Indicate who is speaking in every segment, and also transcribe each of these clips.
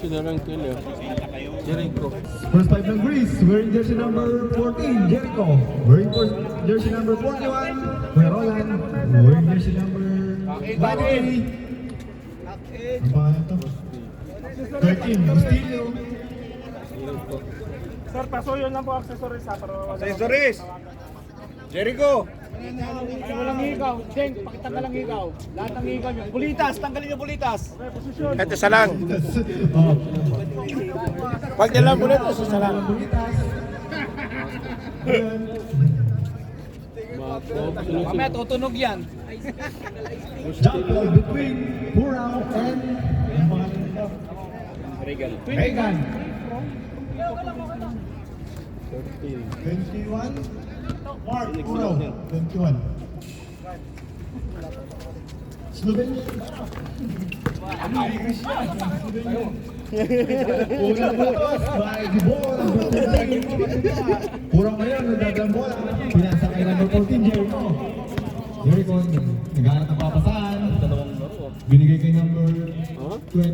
Speaker 1: Sinarang killer. Jericho.
Speaker 2: First five ng Greece, wearing jersey number 14, Jericho. Wearing jersey number 41, Kuya Roland. Wearing jersey number 20. Ang pangalan to? 13, Bustillo.
Speaker 3: Sir, paso yun lang po accessories ha.
Speaker 4: Accessories! Jericho!
Speaker 3: Walang higaw. Deng, pakita ka lang higaw. Lahat ng higaw nyo. Bulitas, tanggalin nyo bulitas. Posisyon.
Speaker 1: Ito isa lang.
Speaker 2: Oh.
Speaker 1: Pag nila ulit, ito isa lang.
Speaker 3: Mamaya tutunog yan.
Speaker 2: Jump ball between Purao and ang pangalan nito? Regan. 21. Mark Purao, 21. Slovenia. Unang butos by Gibon. Purao ngayon, nagdadang bola. Pinasa kay number 14, Jericho. Jericho, naghanap ng papasahan. Binigay kay number 20.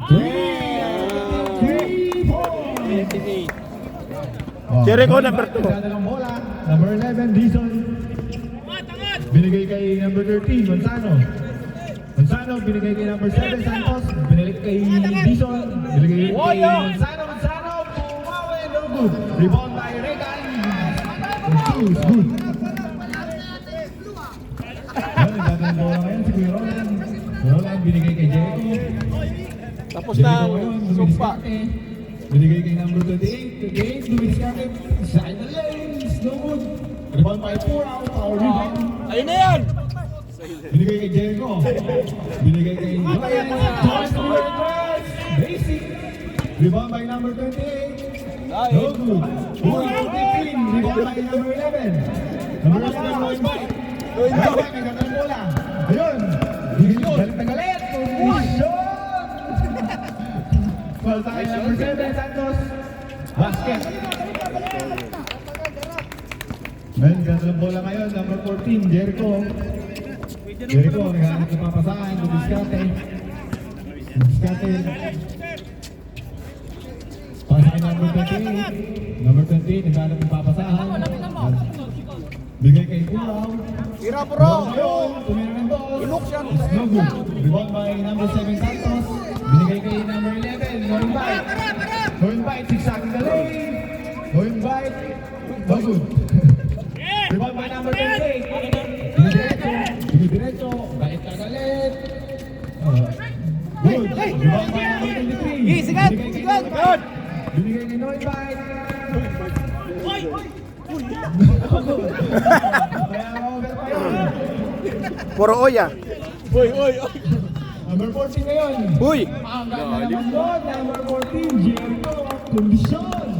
Speaker 2: 3 points!
Speaker 1: Jericho number 2.
Speaker 2: Nagdadang bola. Number 11, Dizon. Binigay kay number 13, Manzano. Manzano, binigay kay number 7, Santos. Binalik kay Dizon. Binigay kay Manzano. Manzano, pumawi, no good. Rebound by Regan. Two is good. Nagdadang bola ngayon si Kuya Roland. Roland, binigay kay Jericho.
Speaker 1: Tapos na, sumpa.
Speaker 2: Binigay kay number 28, Luis Capit. Side the lanes, no good. Rebound by Purao, power rebound.
Speaker 1: Ayun na yan!
Speaker 2: Binigay kay Jericho. Binigay kay Ryan. Toss to reverse. Basic. Rebound by number 28. No good. Purao 15. Rebound by number 11. Number 11, no invite. No invite, nagkakaroon bola. Ayun. Galit na galit. Position. Foul tayo, number 7, Santos. Basket. Men, ganda ng bola ngayon, number 14, Jericho. Jericho, naghahanap ng papasahan, Lubiskate. Lubiskate. Pasa kay number 28. Number 28, naghahanap ng papasahan. Bigay kay Purao.
Speaker 4: Tira Purao!
Speaker 2: Ngayon, tumira ng boss.
Speaker 4: Ilok siya.
Speaker 2: It's no good. Rebound by number 7, Santos. Binigay kay number 11, no invite. No invite, zigzagging the lane. No invite. No good. Rebound by number 28. Diretso. Galit na galit. Good. Rebound by number 23.
Speaker 3: Sigat!
Speaker 2: Sigat!
Speaker 3: Good!
Speaker 2: Binigay kay no invite. Kaya over pa yun.
Speaker 1: Puro oya.
Speaker 2: Number 14 ngayon.
Speaker 1: Uy!
Speaker 2: Ang ganda naman doon. Number 14, Jericho. Kondisyon.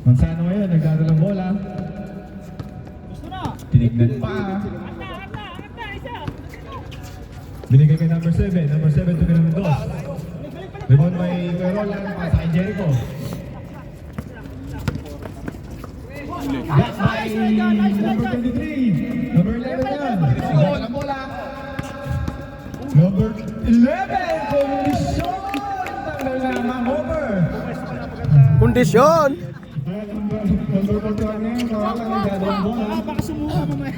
Speaker 2: Manzano ngayon, nagdadalang bola. Tinignan pa. Binigay kay number 7. Number 7 to number 2. Rebound by Kuya Roland. Pasa kay Jericho. That's by number 23. Number 11 yan. Nagdadalang bola. Number 11, kondisyon! Tanggal na ang over.
Speaker 1: Kondisyon!
Speaker 2: Number 41 ngayon, kawalan na gagawin bola.
Speaker 3: Baka sumuka mamaya.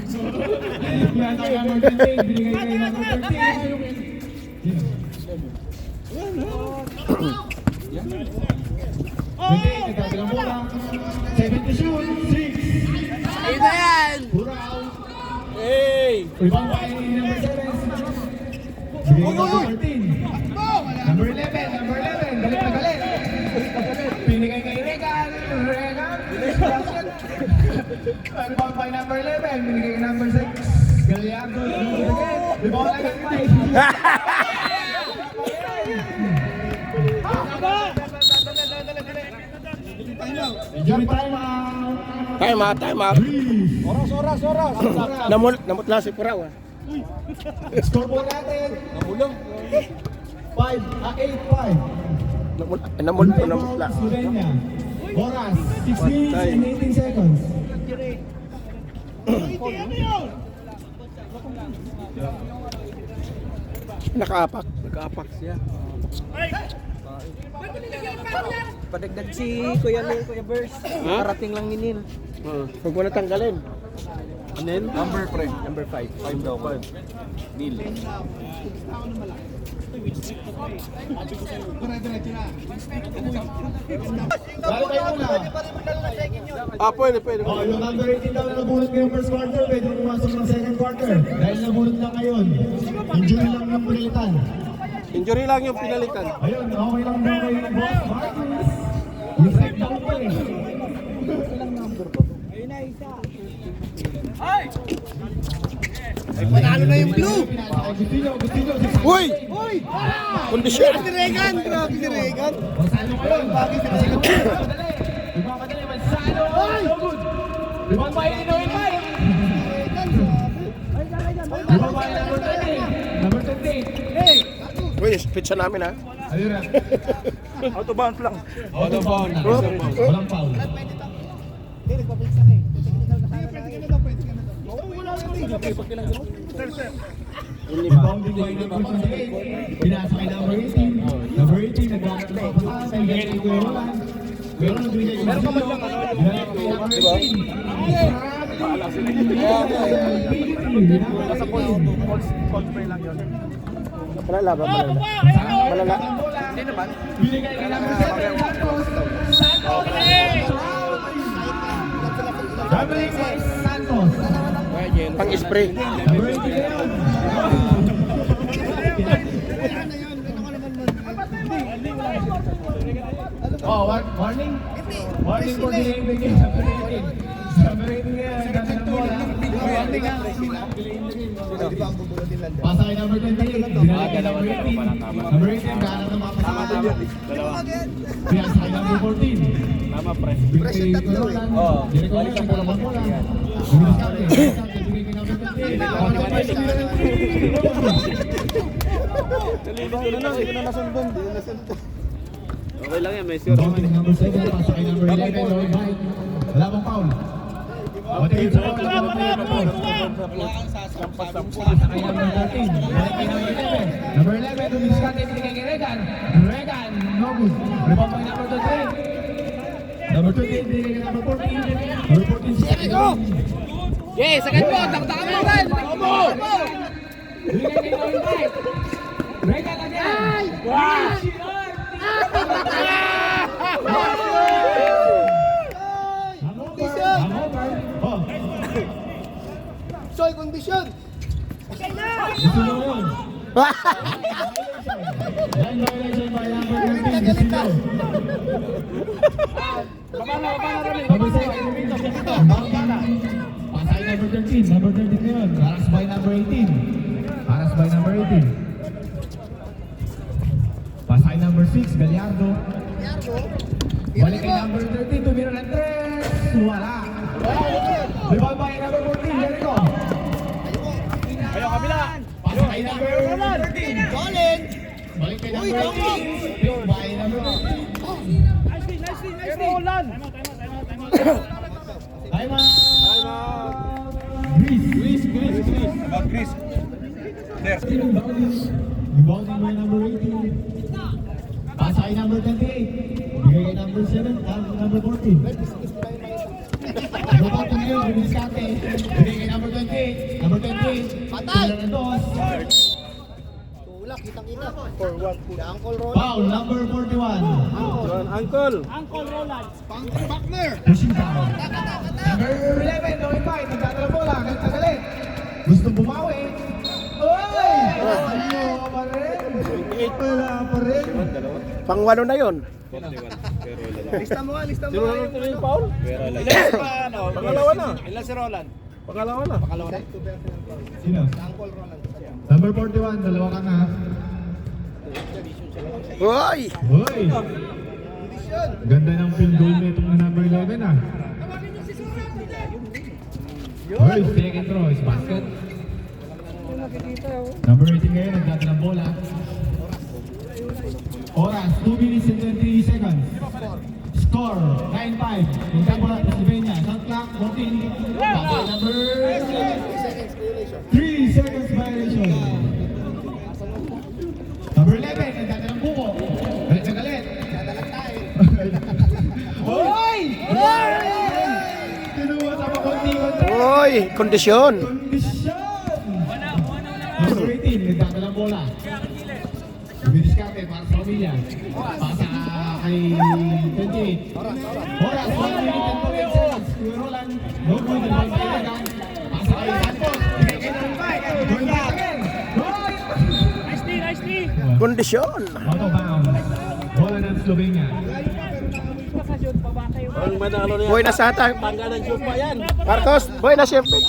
Speaker 2: Yan kay number 28, binigay kay number 13. Nagkagalang bola. 70 shoot, 6.
Speaker 3: Ayun na yan!
Speaker 2: Purao.
Speaker 1: Hey!
Speaker 2: Rebound by number 7. Bigay kay number 13. Number 11, number 11. Galit na galit. Pinigay kay Regan. Regan. Rebound by number 11. Binigay kay number 6. Gallardo. Rebound again by. Injury time out.
Speaker 1: Time out, time out.
Speaker 4: Oras!
Speaker 1: Namut lang si Purao.
Speaker 2: Scoreboard natin.
Speaker 4: Namulong.
Speaker 2: 8-5.
Speaker 1: Namut
Speaker 2: Timeout,
Speaker 1: lang.
Speaker 2: Slovenia. Oras, 6 minutes and 18 seconds.
Speaker 1: Nakaapak.
Speaker 5: Nag-apak siya. Padagdag si Kuya Lil, Kuya Bers. Parating lang ni Nil.
Speaker 1: Huwag mo na tanggalin.
Speaker 5: Nil?
Speaker 4: Number pre.
Speaker 5: Number 5.
Speaker 4: 5 daw. 5. Nil.
Speaker 2: Lalo kayo muna.
Speaker 1: Pwede.
Speaker 2: Oh, yung number 18 daw na nabunot ngayong first quarter, pwede mo pumasok ng second quarter. Dahil nabunot lang ngayon. Injury lang yung pinalitan.
Speaker 1: Injury lang yung pinalitan.
Speaker 2: Ayun, okay lang daw kayo ng boss Marcus. Yung second quarter.
Speaker 3: Panalo na yung blue!
Speaker 2: Agustinho.
Speaker 1: Uy! Kondisyon!
Speaker 3: Si Regan! Grabe si Regan!
Speaker 2: Masalo ngayon.
Speaker 3: Bagay si Regan!
Speaker 2: Lumapadali, Masalo. So good. Lumabay, Inoy Mike. Lumabay, number 20. Number 20.
Speaker 1: Uy, pizza namin ha.
Speaker 2: Ayun na.
Speaker 4: Out of bounds lang.
Speaker 2: Out of bounds. Walang foul. Rebounding by number 28. Pinasa kay number 18. Number 18, nagwakas na papasan. Bigay kay Kuya Roland. Kuya Roland, binigay kay Marcelo. Binigay kay number 18.
Speaker 1: Malala ba? Malala.
Speaker 2: Binigay kay number 7, Santos. Number 8, Santos.
Speaker 1: Pang-spray.
Speaker 2: Number 18 ngayon. Oh, warning? Warning for the game. Number 18 ngayon. Ganda ng bola. Pasa kay number 28. Dinala kay number 18. Number 18, gana ng mga kasama. Pinasa kay number 14.
Speaker 5: Tama, press.
Speaker 2: Press yung tatlo eh. Direct ko lang, bola ng bola. Bilis kami. Bigay kay number 28.
Speaker 5: Okay lang yan, may sure.
Speaker 2: Bouncing number 7, pasa kay number 11, Lloyd White. Wala bang foul? Patayin sa bola, wala bang foul? Pasa kay number 13, balik kay number 11. Number 11, dumiskate, binigay kay Regan. Regan, no good. Rebound by number 28. Number 28, binigay kay number 14. Number 14, Jericho!
Speaker 3: Yes, second ball! Taktakan mo rin!
Speaker 2: Binigay kay Lloyd White. Regan again! Oh.
Speaker 3: Soy, kondisyon!
Speaker 2: Gusto mo yun? Line violation by number 13, Gusto mo. Number 7, pasay number 13, number 13 na yun. Haras by number 18. Haras by number 18. Pasay number 6, Gallardo. Balik kay number 13, tumira ng 3. Wala. Rebound by number 14, Jericho.
Speaker 3: Ayaw kabila!
Speaker 2: Pasay kay number 13.
Speaker 3: Colin!
Speaker 2: Balik kay number 18. Pick by number 13.
Speaker 3: Nice Roland!
Speaker 2: Time out! Greece.
Speaker 4: About Chris. There.
Speaker 2: Rebounding by number 18. Pasa kay number 28. Bigay kay number 7. Number 14. Rebound to ngayon. Biniskate. Bigay kay number 28. Number 28.
Speaker 3: Patay!
Speaker 2: Tula ng dos.
Speaker 3: Tulak, kitang-kita. For one. Uncle Roland.
Speaker 2: Foul. Number 41.
Speaker 5: Uncle!
Speaker 2: Pushing foul. Number 11. Noy Fight. Nagdadala bola. Galit. Gusto bumawi. Oy! Ano pa rin? Wala pa rin.
Speaker 1: Pang-walo na yun.
Speaker 3: Lista mo nga.
Speaker 5: Sino na tuloy yung foul?
Speaker 4: Pangalawa na.
Speaker 3: Ilan si Roland?
Speaker 4: Pangalawa na.
Speaker 2: Sino?
Speaker 3: Uncle Roland.
Speaker 2: Number 41. Dalawa ka na.
Speaker 1: Uy!
Speaker 2: Hoy! Ganda ng field goal na itong number 11 ah. Hoy, second throw is basket. Number 18 ngayon, nagdata ng bola. Oras, 2 minutes and 20 seconds. Score, 9-5. Yung tempo na, Pennsylvania. Shot clock, 14. Basket number 3 seconds violation.
Speaker 1: Oy, kondisyon.
Speaker 2: Kondisyon! Number 18, nagdadalang bola. Dumidiskarte para sa pamilya. Pasa kay 28. Oras, 1 minute and 48 seconds. Kuya Roland, no good, rebound kay Dagan. Pasa kay Santos. Bigay kay Nalibay. Going back again.
Speaker 3: Nice D.
Speaker 1: Kondisyon.
Speaker 2: Out of bounds. Bola ng Slovenia.
Speaker 4: Ang manalo niya.
Speaker 1: Boy na sa atang.
Speaker 4: Tangga ng Jumpa yan.
Speaker 1: Marcos, boy na siyempre.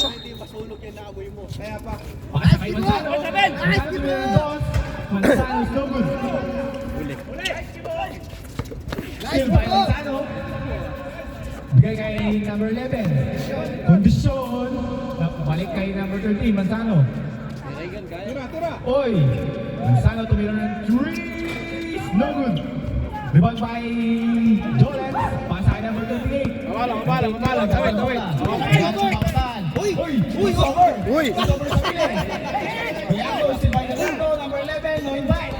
Speaker 2: Pasa kay Manzano. Manzano is no good. Still by Manzano. Bigay kay number 11. Kondisyon. Balik kay number 13, Manzano. Oy! Manzano tumira ng 3. No good. Rebound by Jolet. Pasa kay number 28.
Speaker 3: Mabalang.
Speaker 2: Tawid. Uy! Over!
Speaker 1: Uy,
Speaker 2: Over sa pili. Biyago, si Bainalano, number 11, no invite.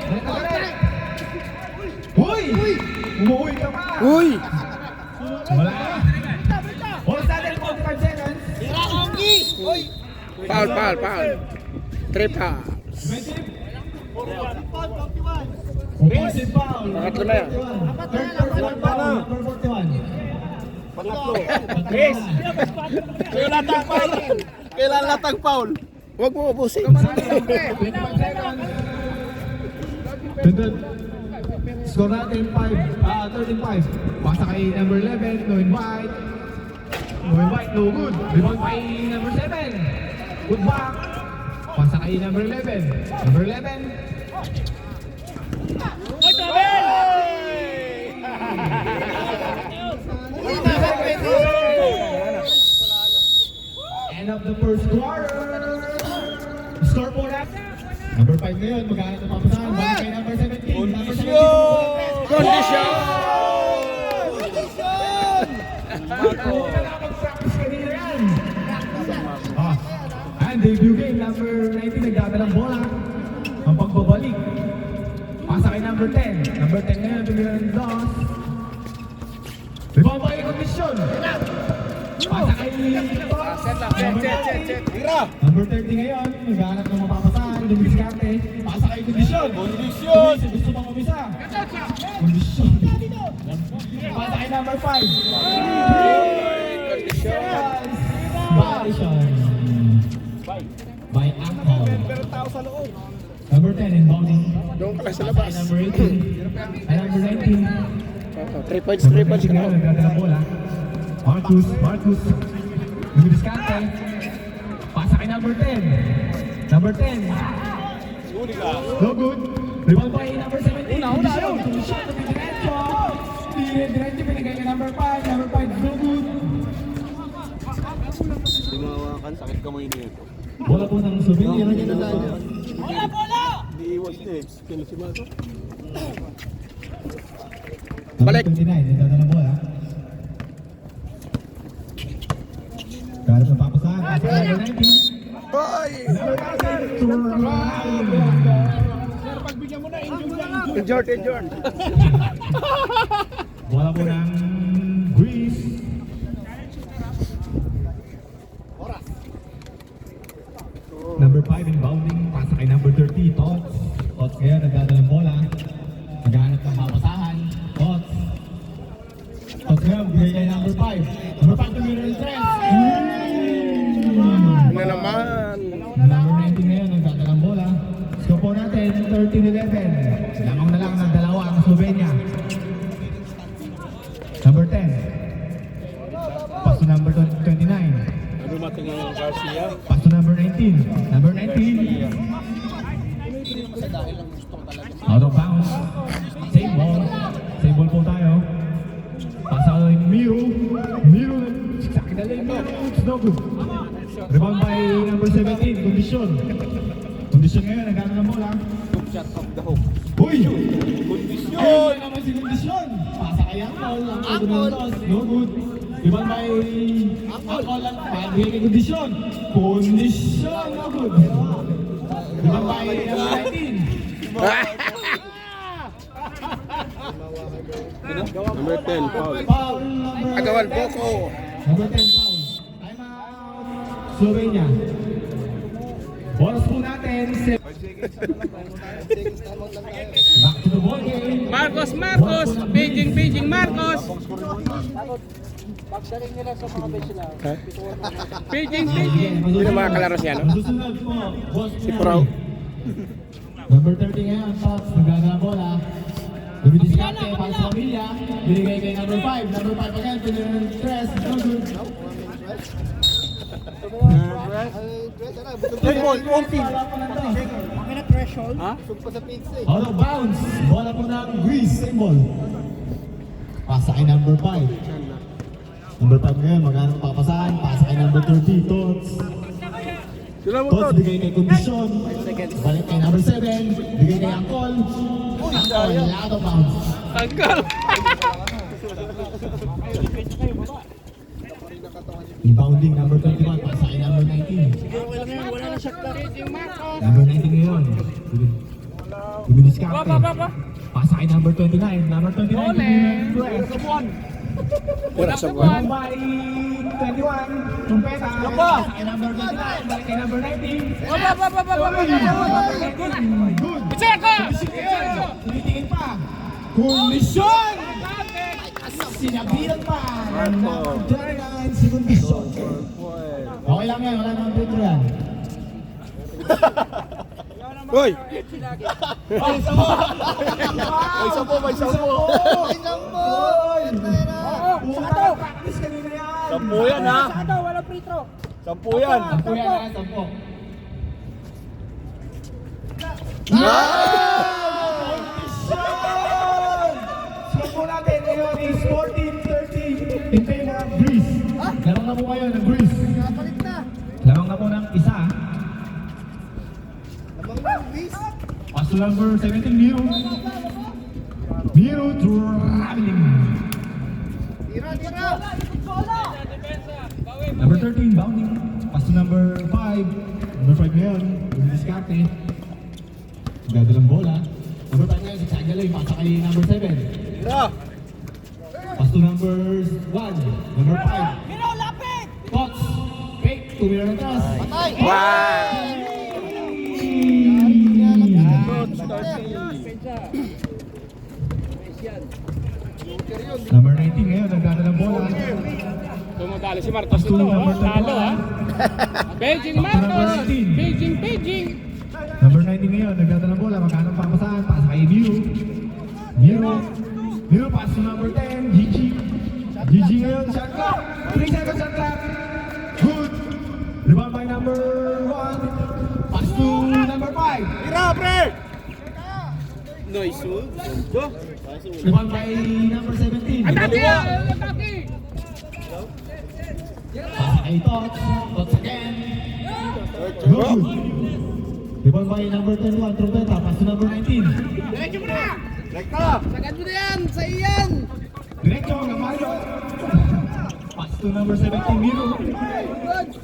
Speaker 2: Uy! Umuwi ka pa!
Speaker 1: uy.
Speaker 2: Wala! Oras natin, 45 seconds.
Speaker 1: Foul. Trip ha.
Speaker 2: Offensive foul.
Speaker 1: Pangatlo na yan.
Speaker 2: Third foul, number 41.
Speaker 4: Pangatlo.
Speaker 2: Chris!
Speaker 4: Kailan latang foul?
Speaker 1: Huwag mo ubusin.
Speaker 2: 25 seconds. Tundod. Score natin 13-5. Pasa kay number 11, no invite. No good. Rebound by number 7. Good back. Pasa kay number 11. Number 11. End of the first quarter. Score po na. Number 5 ngayon, maghanap ng papasahan. Balik kay number 17. Number 17.
Speaker 1: Kondisyon.
Speaker 2: Mag-practice kanina yan. And debut game, number 19, nagdadalang bola. Ang pagbabalik. Pasa kay number 10. Number 10 ngayon, tumira ng DOS. Rebound by kondisyon. Pasa kay Number 30 ngayon, naghahanap ng mapapasahan. Dumidiskarte. Pasa kay kondisyon. Gusto bang umisa? Kondisyon. Pasa kay number 5. Violation. By Angkol. Number 10 inbounding.
Speaker 1: Doon ka lang sa
Speaker 2: Pasa
Speaker 1: labas.
Speaker 2: kay number 18. Ay number 19.
Speaker 1: 3 points.
Speaker 2: Number 20 ngayon, nagdadalang bola. Marcus. Dumidiskarte. Pasa kay number 10. Number 10. No good. Rebound by number 17. Kondisyon. Diretso pinagay kay number 5. Number 5. No good.
Speaker 4: Tinawakan, sakit kamay nito.
Speaker 2: Bola po ng Slovenia.
Speaker 4: Iiwas niya eh. Kino si Mato?
Speaker 1: Balik.
Speaker 2: Number 29. Nagdadalang bola. Garap ng papasahan. Pasa kay number 19.
Speaker 1: Boy.
Speaker 2: Number 19. Turline.
Speaker 1: Injured.
Speaker 2: Bola po ng Greece. Number 5 inbounding, pasa kay number 30, Tots. Tots ngayon, nagdadalang bola. Naghahanap ng mapasahan. Tots. Tots ngayon, bigay kay number 5. Number 5 tumira ng Trent.
Speaker 1: Na naman.
Speaker 2: Number 19 ngayon, nagdadalang bola. Score po natin, 13-11. Lamang na lang ng dalawa ang Slovenia. Number 10. Pass to number 29.
Speaker 4: Dumating ang Garcia.
Speaker 2: Pass to number 19. Number 19. Out of bounds. Same ball. Same ball po tayo. Pass out kay Miro. Sakit na lang. It's no good. Rebound by number 17. Kondisyon ngayon. Nagano na bola.
Speaker 4: Shot of the hook.
Speaker 2: Uy! Ayun na naman si Kondisyon. Pasa kay Angkol. No good. Rebound by Angkol lang. Pagiging kay Kondisyon. No good. Rebound by number 19.
Speaker 4: Number 10, foul.
Speaker 2: Foul number
Speaker 1: Agawan
Speaker 2: 10.
Speaker 1: Boko.
Speaker 2: Number 10 foul. Time out. Slovenia. Oras po natin. Back to the ball game.
Speaker 6: Marcos, Beijing, Marcos.
Speaker 3: Pagdating nila sa mga bench nila.
Speaker 6: Beijing.
Speaker 1: Sino mga kalaro siya, no?
Speaker 2: Susunod po, Boss
Speaker 1: Si Pro.
Speaker 2: Number 30 ngayon, Tots, nagdadala bola. Dumidiskarte para sa pamilya. Binigay kay number 5. Number 5 again, pinag-stress. No good. Out of bounds. Bola po ng Greece, symbol. Pasa kay number 5. Number 5 ngayon, magkano papasahan? Pasa kay number 30, Tots. Tots, bigay kay Kondisyon. Balik kay number 7. Bigay kay Angkol. Angkol, out of bounds.
Speaker 6: Tanggal.
Speaker 2: Rebounding, number 21. Pasa kay number 19.
Speaker 3: Wala na shot clock.
Speaker 6: Beijing, Marcos.
Speaker 2: Number 19 ngayon. Dumidiskarte. Pasa kay number 29. Number 29. Press.
Speaker 1: Wala sa buwan.
Speaker 2: One by 21. Trumpeta. Pasa kay number 29. Balik kay number 19. Good.
Speaker 6: Checo.
Speaker 2: Tinitingin pa. Kondisyon! Sinabihan pa. Number 39. Si Kondisyon. Okay lang yan. Wala naman Petro yan.
Speaker 1: Uy!
Speaker 2: May sampo! Practice kanina yan!
Speaker 4: Sampu yan ha.
Speaker 3: Wala Petro.
Speaker 4: Sampu yan.
Speaker 2: Sampo yan ha, sampo. Sampo natin ngayon is 14-13 in favor of Greece. Lamang na po kayo ng Greece. Lamang na po ng isa. Pass to number 17, Miro. Miro traveling. Number 13, bounding. Pass to number 5. Number 5 ngayon, diskarte. Gadalang bola. Number 5 ngayon, si Chagaloy. Pasa kay number 7. Pass to number 1. Number 5.
Speaker 3: Miro, lapit!
Speaker 2: Tots. Fake. Tumira ng taas.
Speaker 1: Wow!
Speaker 2: Number 19 ngayon, nagdadalang bola.
Speaker 6: Tumatalo si Marcos ito. Talo ha. Beijing, Marcos. Beijing.
Speaker 2: Number 19 ngayon, nagdadalang bola. Magkano papasahan? Pasa kay Miro pass to number 10, Gigi. Gigi ngayon, shot clock. 3 seconds shot clock. Good. Rebound by number 1. Pass to number 5.
Speaker 4: Nice move.
Speaker 2: Rebound by number 17.
Speaker 6: Atake.
Speaker 2: Pasa kay Tots. Tots again. Good. Rebound by number 21, Trumpeta. Pass to number 19.
Speaker 6: Diretso mo na.
Speaker 3: Sagad mo na yan! Sa iyan!
Speaker 2: Diretso, Gamayo. Pass to number 17, Miro.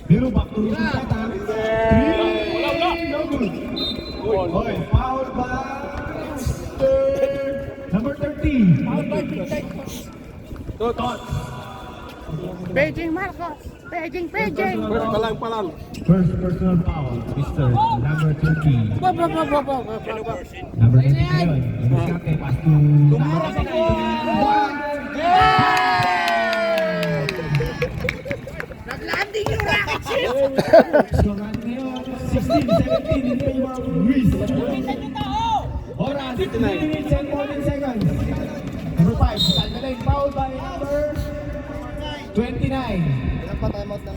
Speaker 2: Miro back to Trumpeta. 3. No good. Oy, foul by number 30. Foul by Tots.
Speaker 6: Beijing, Marcos. Beijing.
Speaker 4: Palang.
Speaker 2: First personal foul, Mr. Number 30. Number 30 ngayon. Diskarte, pass to number 7.
Speaker 3: Nag-landing yung rocket ship!
Speaker 2: Score natin ngayon, 16-17 in favor of Greece. Oras, 15 minutes and 14 seconds. Number 5, Salmalay, foul by number 29.
Speaker 1: Ilan pa timeout ng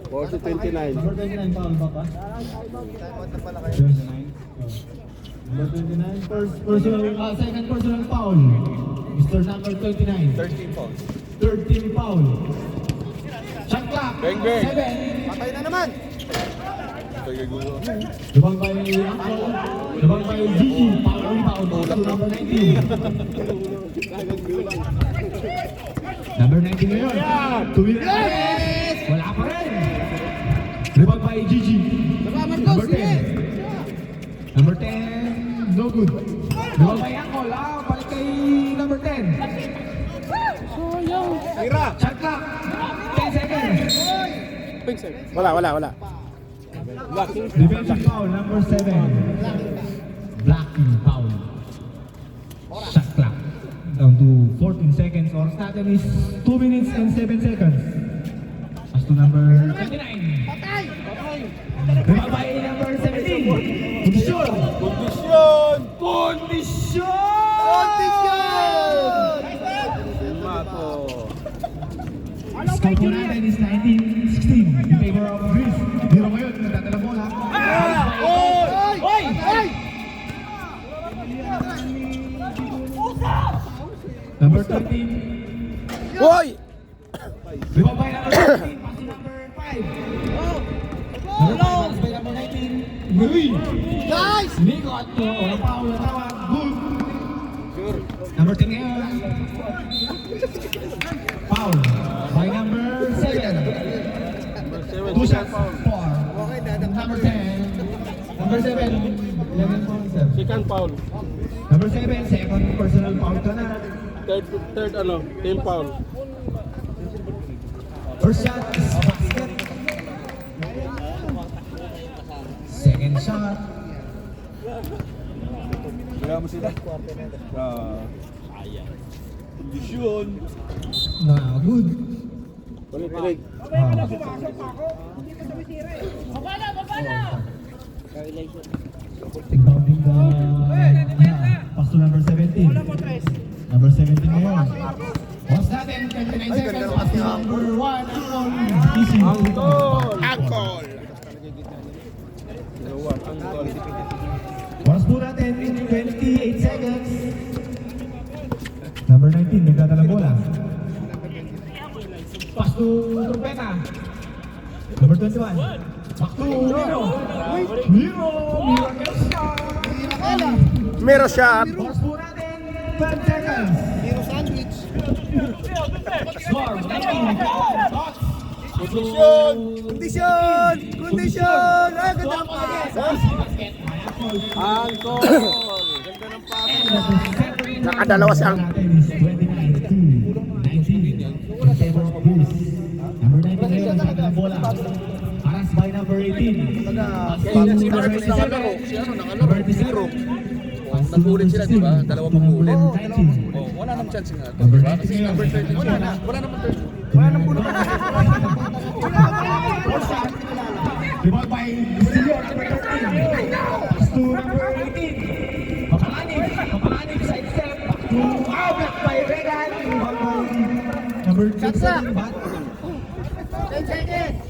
Speaker 4: 29.
Speaker 2: Number 29, foul ba pa?
Speaker 1: timeout na pala kayo?
Speaker 2: 29. Number 29, second personal foul. Mr. Number 29.
Speaker 1: 13 po.
Speaker 2: 13 foul. Shot clock.
Speaker 4: Bang, bang.
Speaker 2: 7.
Speaker 1: Patay na naman!
Speaker 2: Lubang by Uncle. Lubang by Gigi. Foul on foul. To number 19. Number 19 ngayon. 2 minutes. Wala pa rin. Lubang by Gigi. Number 10. Number 10. No good. Lubang by Uncle. Balik kay number 10. Shot clock. 10 seconds.
Speaker 4: Wala.
Speaker 2: Defensive foul, number 7. Blocking foul. Shot clock. Down to 14 seconds. Oras natin is 2 minutes and 7 seconds. As to number 29. Rebound by number 17. Kondisyon! Score po natin is 19-16 in favor of Greece. Biro ngayon, nagdadala bola. Number 13.
Speaker 4: Hoy!
Speaker 2: Rebound by number 13. Passing number 5. Pass by number 19. Luis.
Speaker 1: Nice!
Speaker 2: Nikot po. Walang foul na tawag. Good. Number 10 ngayon. Foul by number 7. 2 shots for number 10. Number 7. 11 points.
Speaker 4: Second foul.
Speaker 2: Number 7. Second personal foul ka na.
Speaker 4: Third team foul.
Speaker 2: First shot is basket. Second shot.
Speaker 4: Kaya mo sila. Kondisyon.
Speaker 2: Na good.
Speaker 4: Balik.
Speaker 2: Rebounding pass to number 17. Number 17 ngayon. Once natin, 29 seconds. Pass to number 1.
Speaker 4: Angkol.
Speaker 2: Once po natin, 28 seconds. Number 19, nagdadala bola. Pass to Trumpeta. Number 21. Back to Miro.
Speaker 4: Mero shot.
Speaker 2: Once po natin, 12 seconds.
Speaker 1: Hero sandwich.
Speaker 2: Score, 19.
Speaker 1: Kondisyon! Ay, ganda ang pass!
Speaker 4: Angkol.
Speaker 2: Nakadalawa si Ang. Number 19 ngayon, nagdadala bola. Paras by number 18. Number 27. Number 27.
Speaker 3: Nag-ulit sila, di ba? Dalawa pang ulit. Wala namang chance nga.
Speaker 2: Number 19 ngayon.
Speaker 3: Wala naman third.
Speaker 2: Rebound by Castillo, number 13. Pass to number 18. Papalanib sa step. Back to outlet by Regan. Rebound by number 27. Bat. 10 seconds.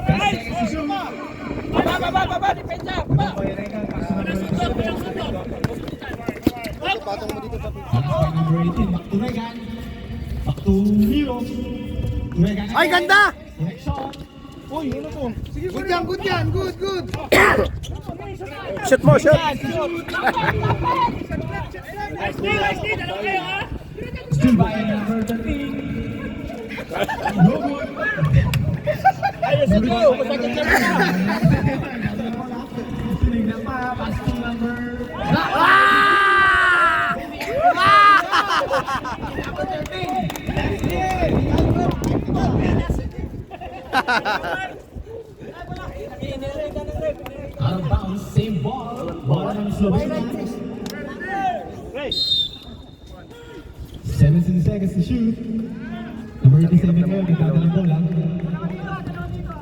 Speaker 2: 10 seconds to shoot.
Speaker 6: Baba, depensa, baba.
Speaker 2: By Regan, pass to number 27.
Speaker 1: Patong mo dito sa
Speaker 2: Pass by number 18. Back to Regan. Back to Miro. To Regan.
Speaker 1: Ay, ganda!
Speaker 2: Direct shot.
Speaker 1: Good yan, good!
Speaker 4: Shoot mo, shoot.
Speaker 2: Still by number 13. No good. Tinignan pa, pass to number... Out of bounds, same ball. Ball ng Slovenia. 17 seconds to shoot. Number 87 ngayon, nagdadalang bola.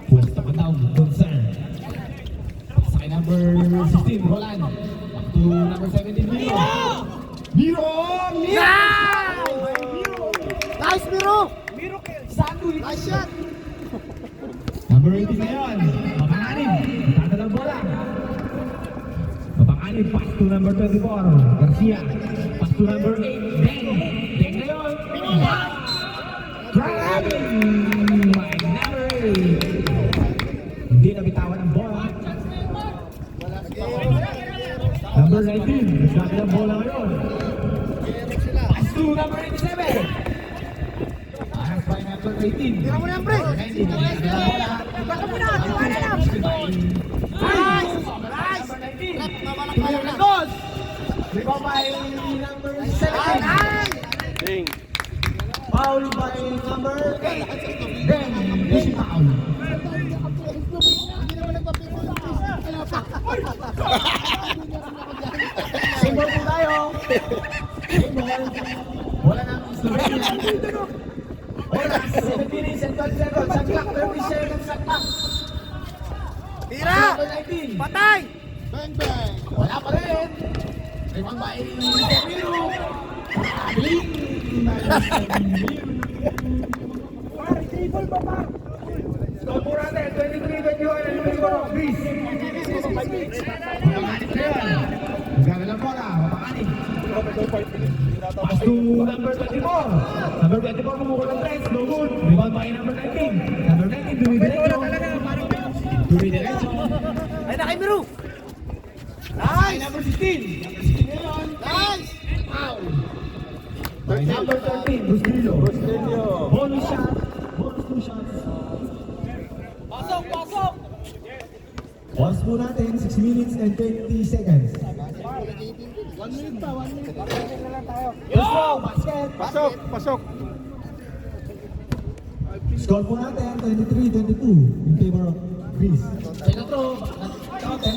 Speaker 2: Pwesta pa daw, concern. Sa kay number 16, Roland. Back to number 17, Miro. Miro!
Speaker 1: Nice, Miro!
Speaker 2: Sandwich!
Speaker 1: Nice shot!
Speaker 2: Number 18 ngayon, Mapanganib. Nagdadalang bola. Mapanganib, pass to number 24, Garcia. Pass to number 8, Deng ngayon. Grabbing by number 8. Hindi nabitawan ang bola. Number 19, nagdadalang bola ngayon. Pass to number 87. Pass by number 18.
Speaker 1: Tira mo na yan, pre! Baka mo na! Tiwala lang! Nice! Nice! Nabalak tayo na!
Speaker 2: Rebound by number 17.
Speaker 4: Ding.
Speaker 2: Foul by number 8. Then, Easy foul.
Speaker 1: Hindi naman nagpapigil ng Chris. Wala pa.
Speaker 2: Symbol po tayo. Symbol. Wala nang Slovenia. Wala. 7 minutes and 12 seconds. Ang clock, 30 seconds ang clock.
Speaker 1: Tira!
Speaker 2: 19.
Speaker 1: Patay! Bang bang!
Speaker 2: Wala pa rin. Limang ba Miro. Bling. Score po natin, 23-21 and number 4, Chris. Mapanganib na yun. Magkakalang lang bola, mapanganib. Pass to number 24. Number 24 kumukul ng press, no good. Rebound by number 19. Number 19, dumidiretso. Dumidiretso.
Speaker 1: Ay na kay Miro!
Speaker 2: Nice! Number 16. Number 16 ngayon.
Speaker 1: Nice!
Speaker 2: Foul. By number 13, Bustillo. Bonus shot. Bonus 2 shots.
Speaker 6: Pasok, pasok!
Speaker 2: Oras po natin, 6 minutes and 20 seconds.
Speaker 1: 1 minute pa, 1 minute pa.
Speaker 2: Let's go, basket.
Speaker 4: Pasok, pasok.
Speaker 2: Score po natin, 23-22 in favor of Chris. Second throw, counter.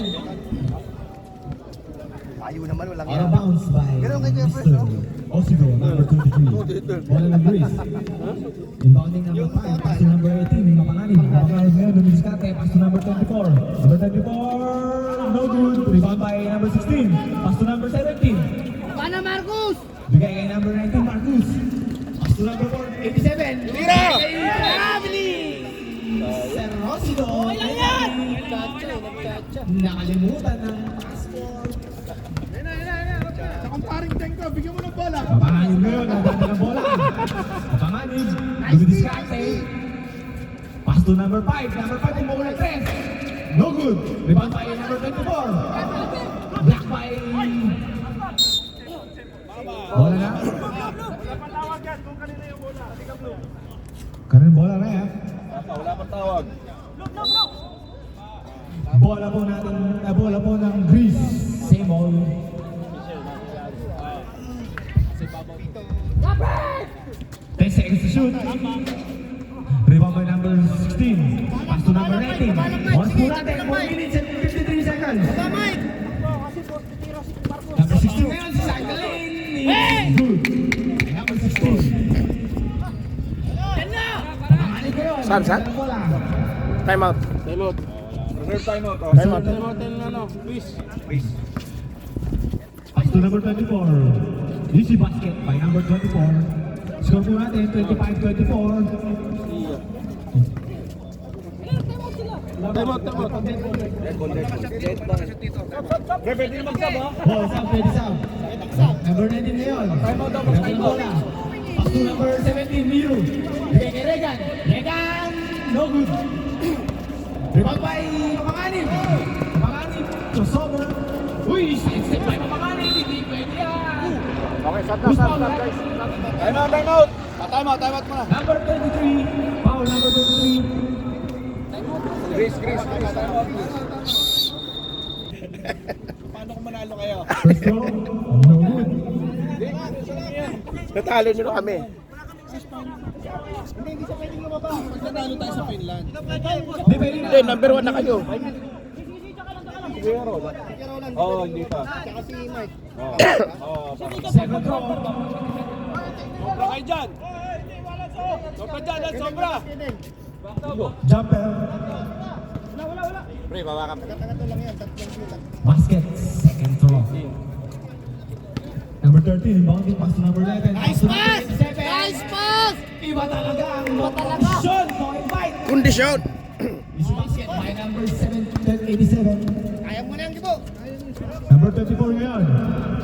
Speaker 1: Ayaw naman, walang
Speaker 2: Out of bounds by
Speaker 1: Ganun kay Kuya Fresh,
Speaker 2: Mr.
Speaker 1: no?
Speaker 2: Osigo, number 23. Bola ng Chris. Inbounding number 5, pass to number 18, mapanganib. Mapanganib ngayon, lumidiskate, pass to number 24. Number 24, no good. Rebound by number 16, pass to number 17.
Speaker 1: Paano Marcus?
Speaker 2: Bigay kay number 19, Marcus. Pass to number 87.
Speaker 1: Tira! Family!
Speaker 2: Sir Osigo.
Speaker 1: Okay lang yan! Nagkatsa, nagkatsa.
Speaker 2: Nakalimutan ng passport.
Speaker 3: Sa kumparing tank ko, bigyan mo ng bola.
Speaker 2: Mapanganib ngayon, nagdanda ng bola. Mapanganib, lumidiskate. Pass to number 5. Number 5, kumukul ng 3. No good. Rebound by number 24. Block by... Bola na. Kanin bola na yan.
Speaker 4: Wala pang tawag.
Speaker 2: Bola po natin, bola po ng Greece. Same all. 10 seconds to shoot. Rebound by number 16. Pass to number 19. Oras po natin, 4 minutes and 53 seconds.
Speaker 1: Mike!
Speaker 2: Number 16 ngayon, si Cycling. Good. Number 16.
Speaker 1: Yan na!
Speaker 2: Pamahalik kayo.
Speaker 5: Saan?
Speaker 2: Bola.
Speaker 5: Time out.
Speaker 4: Time out. Reserve time out. Oh.
Speaker 5: Time out.
Speaker 4: Time out and ano, please.
Speaker 2: Pass to number 24. Easy basket by number 24. Score po natin, 25-24.
Speaker 4: Time out, time out. Pwede na mag-sub ha?
Speaker 2: Oh, sub, pwede sub. Number 19 ngayon. Regan bola. Pass to number 17, Miro. Bigay kay Regan. Regan! No good. Rebound by Mapanganib. Mapanganib. Crossover. Uy, side step by Mapanganib. Hindi pwede yan.
Speaker 5: Okay, stop na, stop, stop, guys.
Speaker 4: Time out, time out. Time out muna.
Speaker 2: Number 23. Foul number 23.
Speaker 4: Chris, time out please. Paano kung manalo kayo?
Speaker 2: First throw. No good.
Speaker 5: Natalo nyo na kami.
Speaker 1: Hindi siya pwedeng lumaba. Pag nanalo tayo sa Finland.
Speaker 2: Hindi, pwede na.
Speaker 5: Hindi, number 1 na kayo.
Speaker 4: Oo, hindi pa.
Speaker 1: Tsaka si Mike.
Speaker 2: Second throw.
Speaker 4: Sobra kayo dyan. Sobra dyan, sobra.
Speaker 2: Jumper.
Speaker 4: Pre, bawa ka.
Speaker 1: Taga-taga lang yan. Tatlong shoot.
Speaker 2: Basket. Second throw. Number 13. Bounding pass to number 11.
Speaker 1: Nice pass! Nice pass!
Speaker 2: Iba talaga ang
Speaker 1: talaga.
Speaker 2: kondisyon. No invite.
Speaker 5: Kondisyon.
Speaker 2: Easy basket by number 87.
Speaker 1: Kaya mo na yan, Gibo.
Speaker 2: Number 24 ngayon.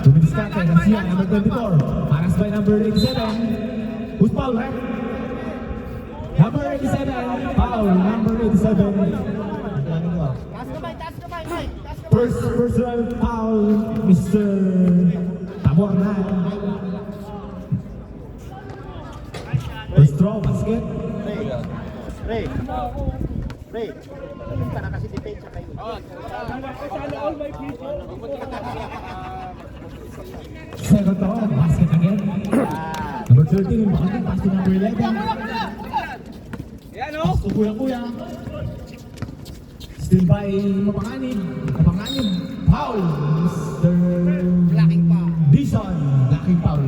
Speaker 2: Dumidiskarte. Garcia, number 24. Paras by number 87. Who's foul, right? Number 87. Foul. Number 87.
Speaker 1: Taas ka, Mike. Taas ka, Mike. Taas ka, Mike.
Speaker 2: First round foul, Mr. Taborna. First throw, basket.
Speaker 1: Ray. Ray. Punta na kasi depensa kayo.
Speaker 2: Second throw, basket again. Number 13, bounding pass to number 11.
Speaker 6: Yan o!
Speaker 2: Pasto kuya-kuya. Still by Mapanganib. Mapanganib. Foul. Mr. Dison. Lacking foul.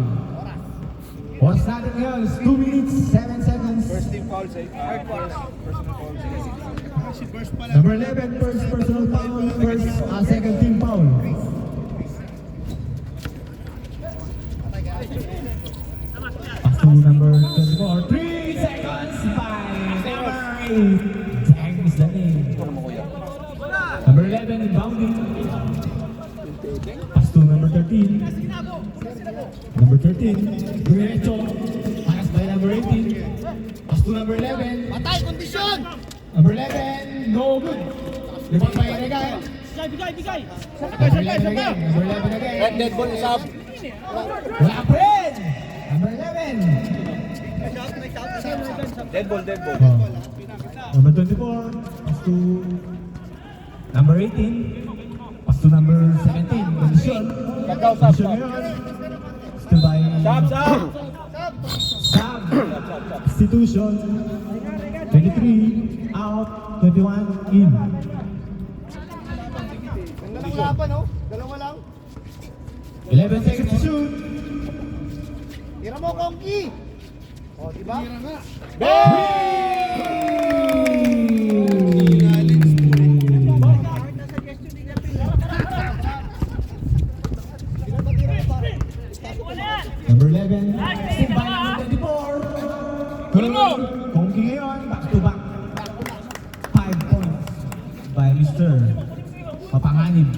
Speaker 2: Oras natin ngayon is 2 minutes, 7 seconds.
Speaker 4: First team foul say. Personal foul.
Speaker 2: Number 11, first personal foul. First, second team foul. Pass to number 24. 3 seconds by number 8. Tag is the name. Number 11, inbounding. Pass to number 13. Number 13, Diretso. Pass by number 18. Pass to number 11.
Speaker 1: Patay, kondisyon!
Speaker 2: Number 11, no good. Limang by Regal.
Speaker 1: Bigay!
Speaker 2: Number 11 again. Number 11 again.
Speaker 4: Red dead ball is up.
Speaker 2: Wala pa rin. Number 11.
Speaker 4: Dead ball.
Speaker 2: Oh. Number 24, pass to number 18. Pass to number 17. Kondisyon.
Speaker 4: Sab.
Speaker 2: Kondisyon ngayon. Still by
Speaker 4: Sab.
Speaker 2: Sab. Substitution. 23 out, 21 in.
Speaker 1: Ganda ng laban, oh. Dalawa lang.
Speaker 2: 11 seconds to shoot.
Speaker 1: Tira mo, Kongki! O, diba?
Speaker 2: Number 11, still by number 24. Kongki ngayon, back to back. 5 points by Mr. Mapanganib.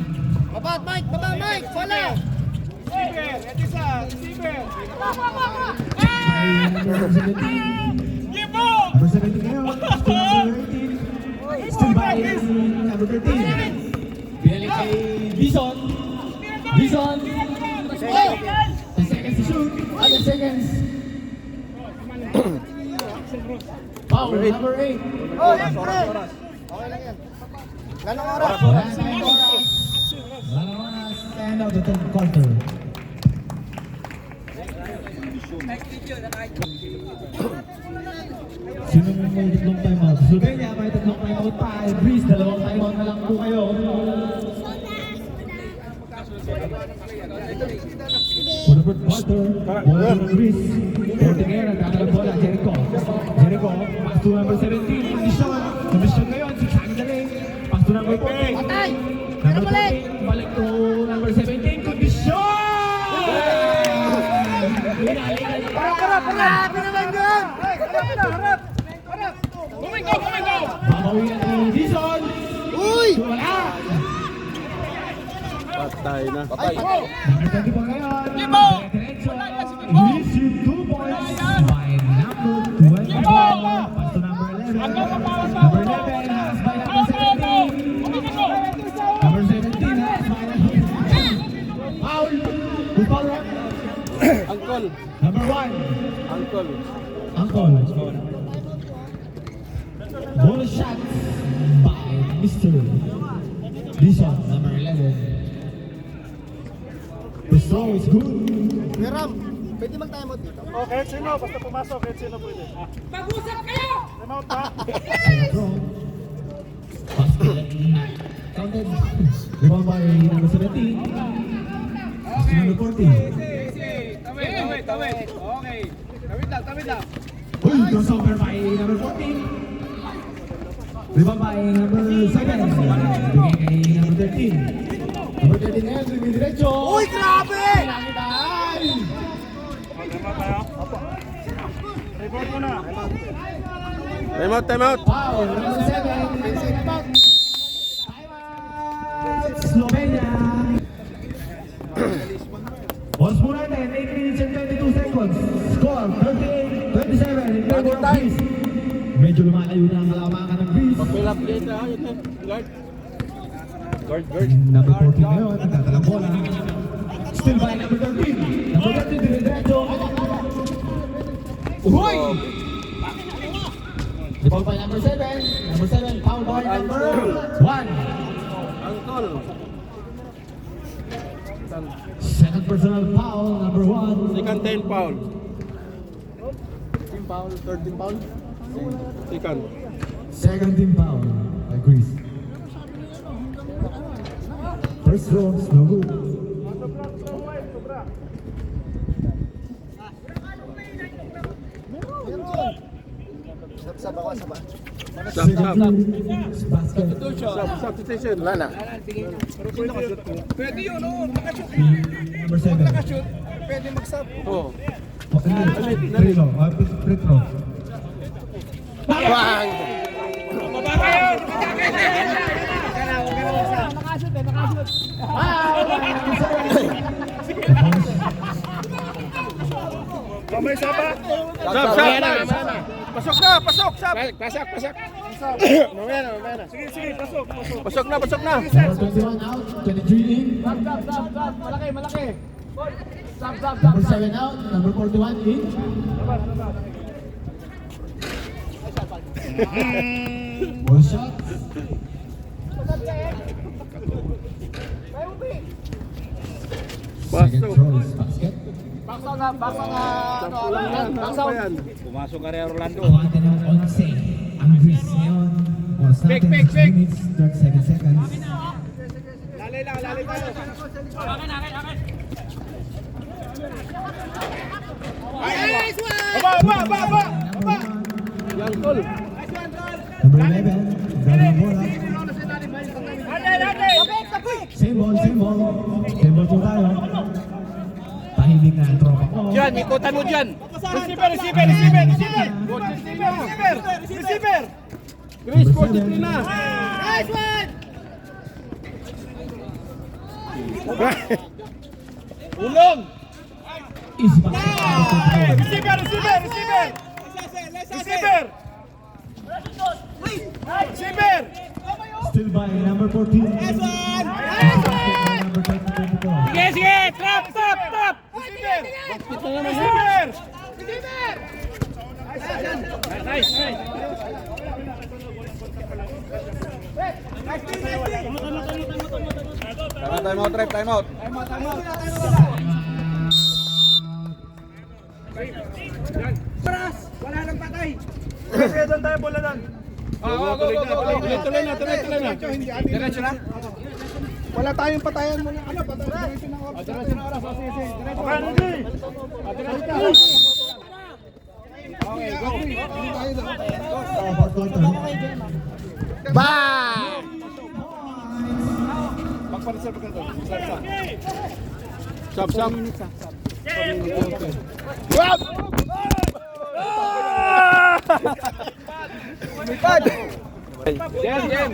Speaker 1: Baba, Mike! Wala!
Speaker 4: Receiver. Ito isa. Receiver.
Speaker 2: By number 17. Number 17 ngayon, still number 18. Still by number 13. Binalik kay Dison. 10 seconds to shoot. 11 seconds. Foul, number 8.
Speaker 1: Oh, yan, pre! Okay lang yan. Ganong oras?
Speaker 2: Wala na tayong oras. Wala na oras. End of the third quarter. Sino may tatlong timeout? Slovenia, may tatlong timeout pa. Greece, dalawang timeout na lang po kayo. For the first quarter, bola to Greece. Portingera, nagkakalang bola, Jericho, pass to number 17, Kondisyon ngayon, siksagin na rin. Pass to number 14.
Speaker 1: Patay!
Speaker 2: Number 14, balik to number 17, Kondisyon!
Speaker 1: Harap naman yun! Harap!
Speaker 2: Babawi na ni Dison.
Speaker 1: Uy!
Speaker 2: Wala!
Speaker 4: Patay na.
Speaker 2: Number 24 ngayon. Diretso. Receive 2 points by number 24. Pass to number 11. Number 11 has by number 17. Number 17 has by number 17. Foul. Who's foul, Rob?
Speaker 4: Angkol.
Speaker 2: Number 1.
Speaker 4: Angkol.
Speaker 2: Uncle. Bonus shot by Mr. Dison, number 11. The throw is good.
Speaker 1: Meram, pwede mag-timeout dito.
Speaker 3: Oh, kahit sino, basta pumasok, kahit sino pwede.
Speaker 6: Pag-usap kayo!
Speaker 3: Timeout ha?
Speaker 2: Second throw. Basket. Counted. Rebound by number 17. Pass to number 14.
Speaker 4: Tawid. Okay. Tawid lang.
Speaker 2: Uy, crossover by number 14. Rebound by number 7. Bigay kay number 13. Number 13 ngayon, dumidiretso.
Speaker 1: Uy, grabe!
Speaker 2: Pinakitaan!
Speaker 3: Timeout tayo? Opo. Report mo na.
Speaker 4: Time out.
Speaker 2: Foul, number 7. Timeout. Slovenia. Oras po natin, 8 minutes and 22 seconds. Score, 38-27 in favor of Greece. Medyo lumalayo na ang kalamangan ng Greece.
Speaker 4: Fill up later ha. Guard.
Speaker 2: Number 14 ngayon, nagtatalang bola. Still by number 13. Number 13, diretso. Uy! Rebound by number 7. Number 7, foul by number 1.
Speaker 4: Angkol.
Speaker 2: Second personal foul, number 1.
Speaker 4: Second 10 foul.
Speaker 5: Team foul, third team foul.
Speaker 4: Second.
Speaker 2: Second team foul by Chris. First throw, is no good. Second team is basket.
Speaker 4: Substitution. Wala na.
Speaker 6: Pwede yun, no? Nakashoot.
Speaker 2: Number 7.
Speaker 6: Nakashoot. Pwede mag-sub.
Speaker 4: Oh.
Speaker 2: Free throw. Free throw.
Speaker 4: Bang!
Speaker 6: Baba kayo! Kamay saba.
Speaker 4: Sab, sab.
Speaker 6: Pasok na, pasok, sab.
Speaker 4: Pasak, pasak.
Speaker 6: Mamaya na. Sige, sige, pasok.
Speaker 4: Pasok na, pasok na.
Speaker 2: Number 21 out, 23 in.
Speaker 3: Sab. Malaki. Sab.
Speaker 2: Number 7 out, number 41 in. One shot. Second throw is basket.
Speaker 3: Baksaw na.
Speaker 4: Baksaw.
Speaker 6: Pumasok ka rin, Orlando.
Speaker 2: Kawakan ng 11 ang Greece ngayon. Oras natin 6 minutes, 37 seconds.
Speaker 6: Lalay tayo. Baba!
Speaker 4: Yang tol.
Speaker 2: Number 11, Daniel Bola. Same ball. Same ball po tayo. Tahimik na ang tropa ko.
Speaker 6: Diyan, ikutan mo dyan. Receiver.
Speaker 4: Chris,
Speaker 2: Number
Speaker 4: 43 na.
Speaker 6: Nice one! Ulong!
Speaker 2: Easy pass.
Speaker 6: Receiver!
Speaker 2: Still by number 14. Number 24.
Speaker 6: Sige! Trap! Receiver! Nice!
Speaker 4: Time out.
Speaker 6: Wala nang patay!
Speaker 4: Tuloy na.
Speaker 6: Diretso na? Wala tayong patayan muna. Ano? Diretso na oras. Diretso na oras. Okay, go.
Speaker 2: About quarter.
Speaker 4: Sab.
Speaker 6: Jem!